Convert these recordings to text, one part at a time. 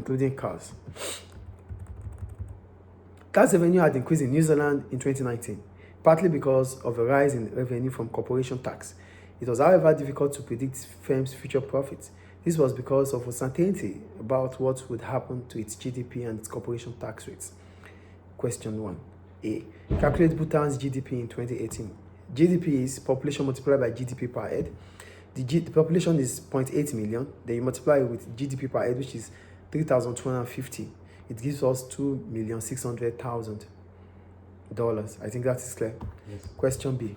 including cars. Tax revenue had increased in New Zealand in 2019, partly because of a rise in revenue from corporation tax. It was, however, difficult to predict firms' future profits. This was because of uncertainty about what would happen to its GDP and its corporation tax rates. Question 1A. Calculate Bhutan's GDP in 2018. GDP is population multiplied by GDP per head. The population is 0.8 million. Then you multiply it with GDP per head, which is 3,250. It gives us $2,600,000. I think that is clear. Yes. Question B.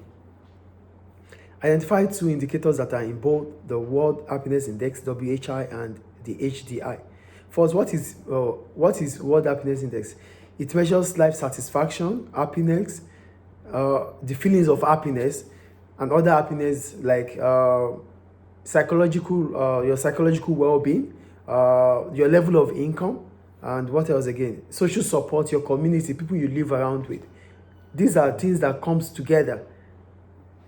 Identify two indicators that are in both the World Happiness Index, WHI, and the HDI. First, what is World Happiness Index? It measures life satisfaction, happiness, the feelings of happiness, and other happiness like psychological, your psychological well-being, your level of income, and what else again? Social support, your community, people you live around with. These are things that comes together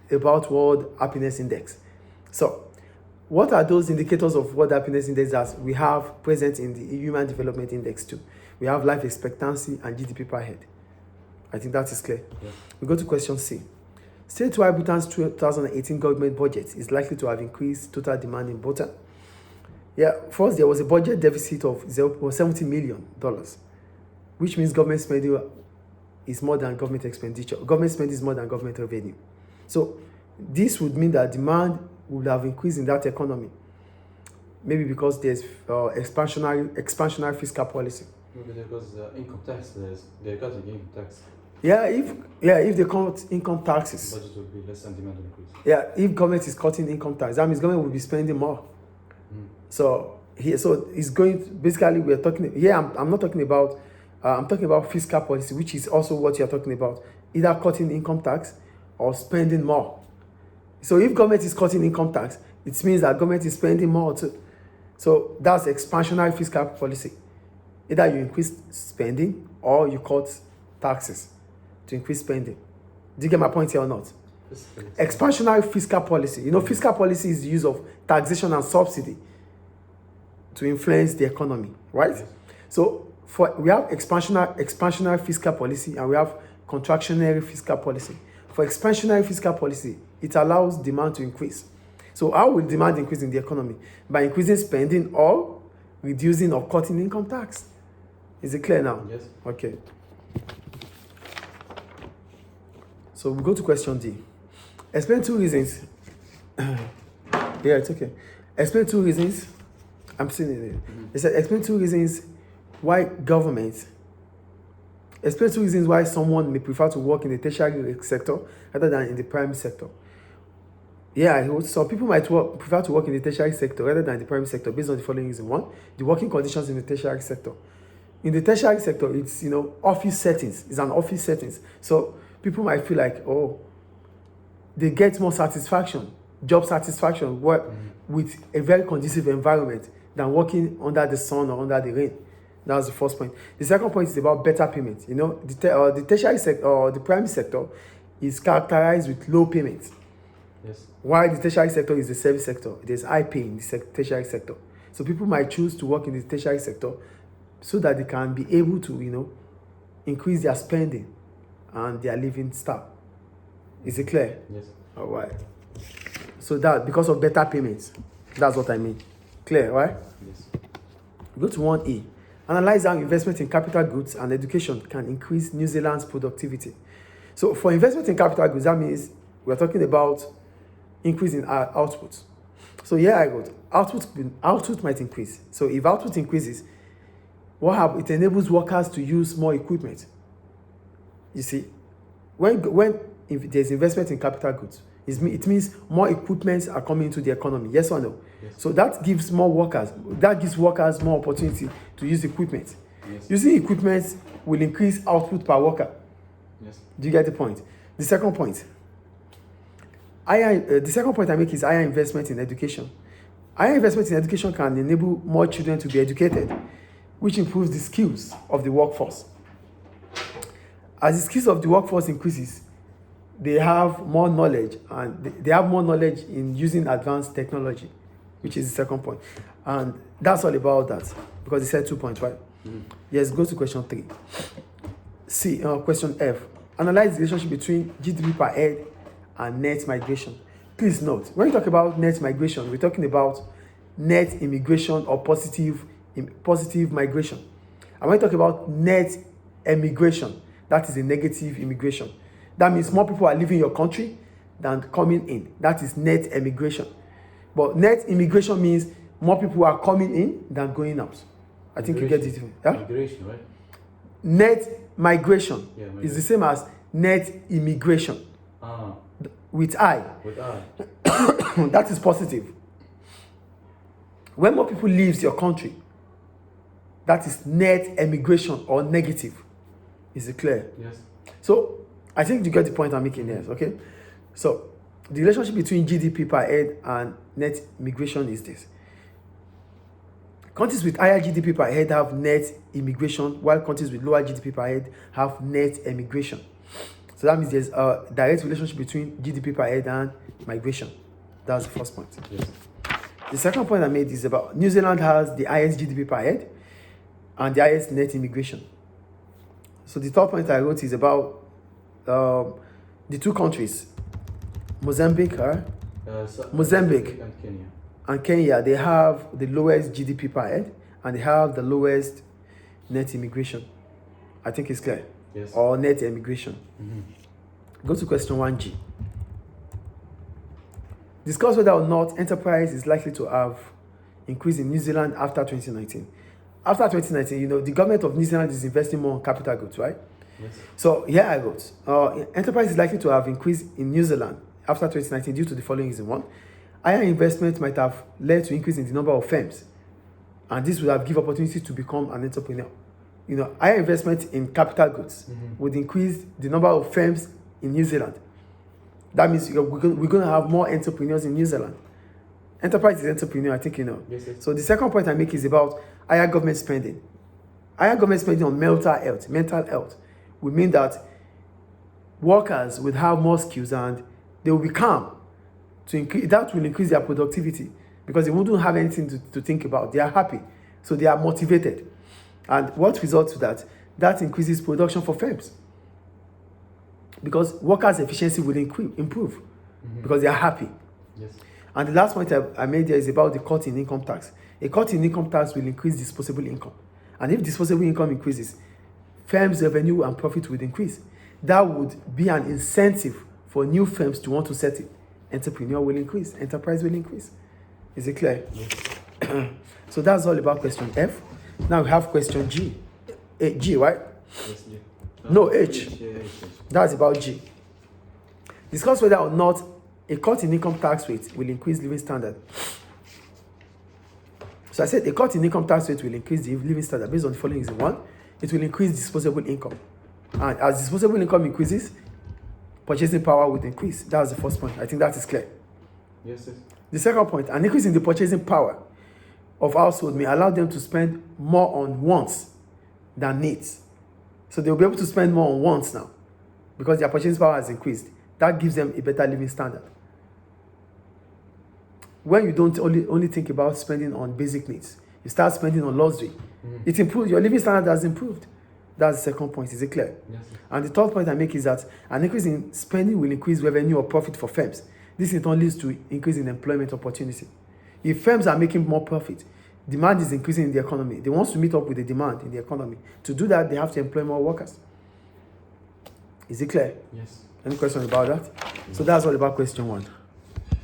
about World Happiness Index. So, what are those indicators of World Happiness Index that we have present in the Human Development Index too? We have life expectancy and GDP per head. I think that is clear. Yeah. We go to question C. State why Bhutan's 2018 government budget is likely to have increased total demand in Bhutan. Yeah, first there was a budget deficit of $70 million, which means government spending is more than government expenditure. Government spending is more than government revenue. So this would mean that demand would have increased in that economy. Maybe because there's expansionary fiscal policy. Maybe because income tax, they're cutting income tax. If they cut income taxes, The budget will be less and demand will increase. yeah, if government is cutting income tax, that means government will be spending more. So it's going to, basically we're talking here. I'm not talking about I'm talking about fiscal policy, which is also what you're talking about, either cutting income tax or spending more. So if government is cutting income tax, it means that government is spending more too. So that's expansionary fiscal policy. Either you increase spending or you cut taxes to increase spending. Do you get my point here or not? Expansionary fiscal policy. Fiscal policy is the use of taxation and subsidy to influence the economy, right? So we have expansionary fiscal policy and we have contractionary fiscal policy. For expansionary fiscal policy, it allows demand to increase. So how will demand increase in the economy? By increasing spending or reducing or cutting income tax. Is it clear now? Yes. Okay. So we go to question D. Explain two reasons. Yeah, it's okay. Explain two reasons. I'm seeing it there. It said explain two reasons why someone may prefer to work in the tertiary sector rather than in the primary sector. Yeah, so people might prefer to work in the tertiary sector rather than the primary sector based on the following reason. One, the working conditions in the tertiary sector. In the tertiary sector, it's office settings. It's an office settings. So people might feel like, they get more satisfaction, job satisfaction, work with a very conducive environment than working under the sun or under the rain. That's the first point. The second point is about better payment. The tertiary sector or the primary sector is characterized with low payment. Yes. While the tertiary sector is the service sector, there's high pay in the tertiary sector. So people might choose to work in the tertiary sector so that they can be able to, increase their spending and their living style. Is it clear? Yes. All right. So that because of better payments, that's what I mean. Clear, right? Yes. Go to 1A. Analyze how investment in capital goods and education can increase New Zealand's productivity. So for investment in capital goods, that means we're talking about increasing our output. So here I got output might increase. So if output increases, it enables workers to use more equipment. You see, if there's investment in capital goods, it means more equipments are coming into the economy. Yes or no? Yes. So that gives workers more opportunity to use equipment. Yes. Using equipment will increase output per worker. Yes. Do you get the point? The second point I make is higher investment in education. Higher investment in education can enable more children to be educated, which improves the skills of the workforce. As the skills of the workforce increases, they have more knowledge, and they have more knowledge in using advanced technology. which is the second point. And that's all about that, because he said 2 points, right? Yes, go to question 3. See, question F. Analyze the relationship between GDP per head and net migration. Please note, when we talk about net migration, we're talking about net immigration or positive migration. And when we talk about net emigration, that is a negative immigration. That means more people are leaving your country than coming in. That is net emigration. But net immigration means more people are coming in than going out. I think you get it. Yeah? Migration, right? Net migration, is the same as net immigration. With I. With I. That is positive. When more people leave your country, that is net emigration or negative. Is it clear? Yes. So I think you get the point I'm making here, okay? So the relationship between GDP per head and net migration is this. Countries with higher GDP per head have net immigration, while countries with lower GDP per head have net emigration. So that means there's a direct relationship between GDP per head and migration. That's the first point. Yes. The second point I made is about New Zealand has the highest GDP per head and the highest net immigration. So the third point I wrote is about the two countries, Mozambique and Kenya. They have the lowest GDP per head and they have the lowest net immigration. I think it's clear. Yes. Or net immigration. Go to question 1G. Discuss whether or not enterprise is likely to have increased in New Zealand after 2019. After 2019, the government of New Zealand is investing more on capital goods, right? Yes. So here I wrote, enterprise is likely to have increased in New Zealand after 2019 due to the following reason. One, higher investment might have led to increase in the number of firms, and this would have given opportunity to become an entrepreneur. Higher investment in capital goods would increase the number of firms in New Zealand. That means we're going to have more entrepreneurs in New Zealand. Enterprise is entrepreneur, I think you know. Yes. So the second point I make is about higher government spending. Higher government spending on mental health would mean that workers will have more skills and they will be calm. That will increase their productivity because they wouldn't have anything to think about. They are happy, so they are motivated. And what results to that? That increases production for firms. Because workers' efficiency will improve because they are happy. Yes. And the last point I made there is about the cut in income tax. A cut in income tax will increase disposable income. And if disposable income increases, firms' revenue and profit would increase. That would be an incentive for new firms to want to set it. Entrepreneur will increase, enterprise will increase. Is it clear? Yes. So that's all about question F. Now we have question G. G, right? Yes, G. No, H. H. That's about G. Discuss whether or not a cut in income tax rate will increase living standard. So I said a cut in income tax rate will increase the living standard based on the following reason. One, it will increase disposable income. And as disposable income increases, purchasing power would increase. That's the first point. I think that is clear. Yes. The second point, an increase in the purchasing power of household may allow them to spend more on wants than needs. So they'll be able to spend more on wants now because their purchasing power has increased. That gives them a better living standard. When you don't only think about spending on basic needs, you start spending on luxury. It improves, your living standard has improved. That's the second point. Is it clear? Yes. And the third point I make is that an increase in spending will increase revenue or profit for firms. This in turn leads to increase in employment opportunity. If firms are making more profit, demand is increasing in the economy. They want to meet up with the demand in the economy. To do that, they have to employ more workers. Is it clear? Yes. Any questions about that? So that's all about question 1.